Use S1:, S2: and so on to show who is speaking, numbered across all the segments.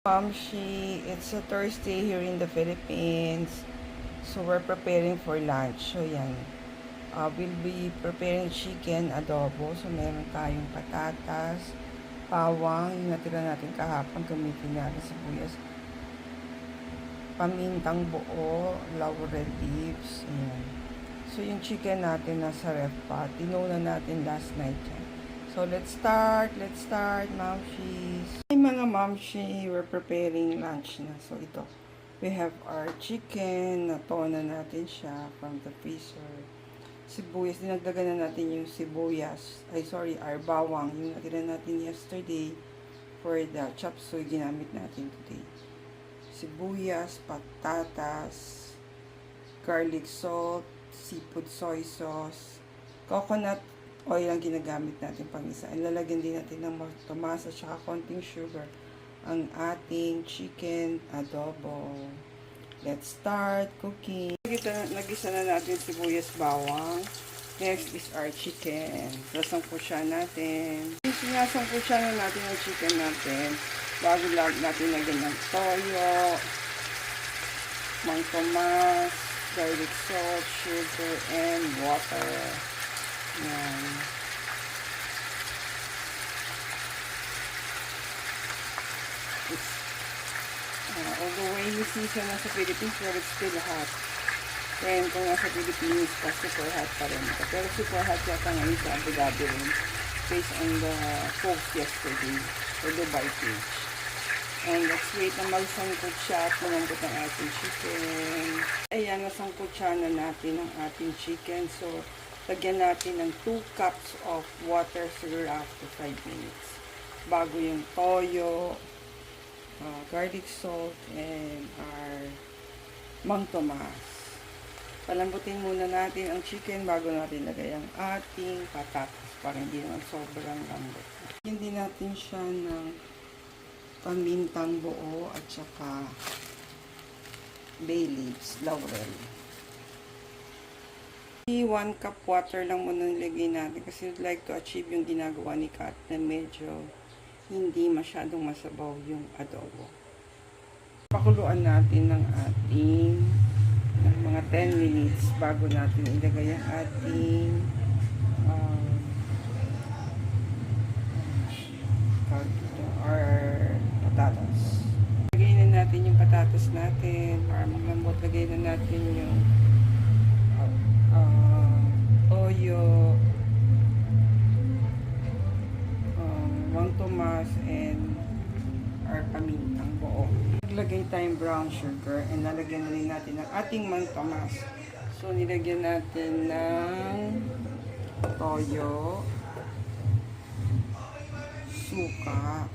S1: It's a Thursday here in the Philippines. So we're preparing for lunch. So yan. We'll be preparing chicken adobo. So meron tayong patatas, bawang, yung natira natin kahapon, gamitin natin sibuyas, pamintang buo, laurel leaves. Ayan. So yung chicken natin nasa ref pa. Tinuna natin last night yan. So let's start, mamshies. Hey mga mamshi, we're preparing lunch na. So ito, we have our chicken, natona natin siya from the freezer. Sibuyas, dinagdagan na natin yung sibuyas, our bawang, yung natira natin yesterday for the chop suey, ginamit natin today. Sibuyas, patatas, garlic salt, seafood soy sauce, coconut oil ang ginagamit natin pang isa. Ilalagyan din natin ng tomas at saka konting sugar ang ating chicken adobo. Let's start cooking. Nagisa na natin sibuyas, bawang. Next is our chicken. Sasangkutsa natin. Sinasangkutsa na natin ang chicken natin bago natin lagyan ng toyo, mang tomas, garlic salt, sugar, and water. Yan. Although rainy season na sa Philippines, but it's still hot. Kaya kung nasa Philippines, super hot pa rin. Pero super hot yata ngayon sa Abu Dhabi rin. Based on the post yesterday or Dubai page. And let's wait na magsangkot siya at malambot ang ating chicken. Ayan, nasangkot siya na natin ang ating chicken. So, lagyan natin ng 2 cups of water siguro after 5 minutes. Bago yung toyo, garlic salt, and our mang tomas. Palambutin muna natin ang chicken bago natin lagay ang ating patatas para hindi naman sobrang lambot. Hindi natin siya ng pamintang buo at saka bay leaves, laurel. 1 cup water lang muna nilagay natin kasi we'd like to achieve yung ginagawa ni Kat na medyo hindi masyadong masabaw yung adobo. Pakuluan natin ng ating mga 10 minutes bago natin ilagay ang ating patatas. Lagay na natin yung patatas natin para malambot. Lagay na natin yung toyo, mang tomas, and our pamintang buo. Naglagay tayong brown sugar and nalagyan na rin natin ang ating mang tomas. So nilagyan natin ng toyo, suka,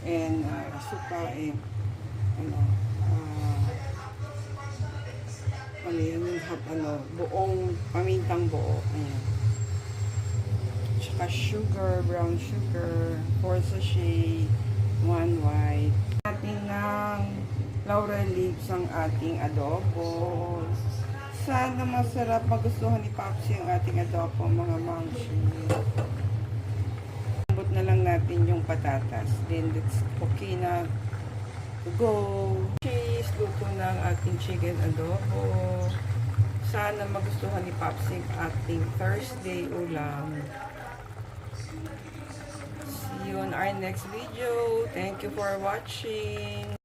S1: and buong pamintang buo. Ayan. Tsaka sugar, brown sugar, 4 sachet, 1 white. Ating ng laurel leaves ang ating adobo. Sana masarap, magustuhan ni Papsi ang ating adobo, mga mangshi. Lambot na lang natin yung patatas. Then it's okay na to go. Cheese, luto na ang ating chicken adobo. Sana magustuhan ni Papsi ang ating Thursday ulam. See you on our next video. Thank you for watching.